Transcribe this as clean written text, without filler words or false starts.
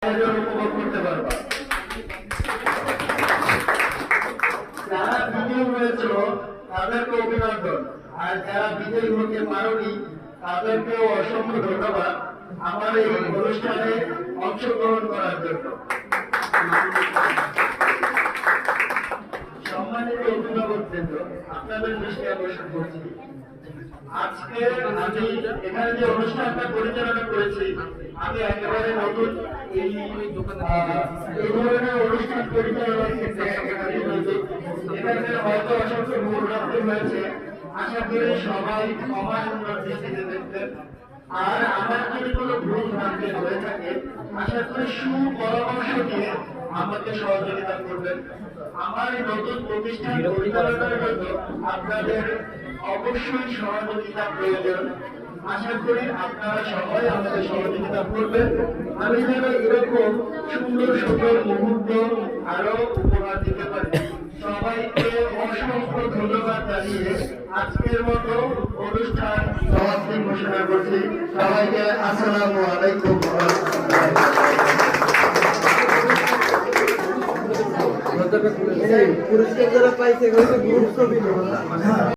উপভোগ করতে পারবা। যারা বিজয়ী হয়েছিল তাদেরকে অভিনন্দন, আর যারা বিজয়ী হতে পারেনি তাদেরকেও অসংখ্য ধন্যবাদ আমার এই অনুষ্ঠানে অংশগ্রহণ করার জন্য। সম্মানিত অভিভাবকবৃন্দ, আপনাদের দৃষ্টি আকর্ষণ করছি, আজকে আমি এখানে যে অনুষ্ঠানটা পরিচালনা করেছি, আমি একেবারে নতুন এই ধরনের অনুষ্ঠান পরিচালনার ক্ষেত্রে এখানে হয়তো অসংখ্য ভুলভ্রান্তি হয়েছে। আশা করি সবাই ক্ষমা সুন্দর দৃষ্টিতে দেখবেন। আর আমার যদি কোনো ভুল ভ্রান্তি হয়ে থাকে, আশা করি সুপরামর্শ দিয়ে আমাকে সহযোগিতা করবেন। আমার এই নতুন প্রতিষ্ঠান পরিচালনার জন্য আপনাদের অবশ্যই সহযোগিতা প্রয়োজন। আশা করি আপনারা সবাই আমাদের সহযোগিতা করবেন। আমি যেন এরকম সুন্দর সুন্দর মুহূর্ত আরো উপহার দিতে পারি। সবাইকে অসংখ্য ধন্যবাদ জানিয়ে আজকের মতো অনুষ্ঠান সমাপ্তি ঘোষণা করছি। সবাইকে আসসালামু আলাইকুম। পুরস্কার যারা পাইছে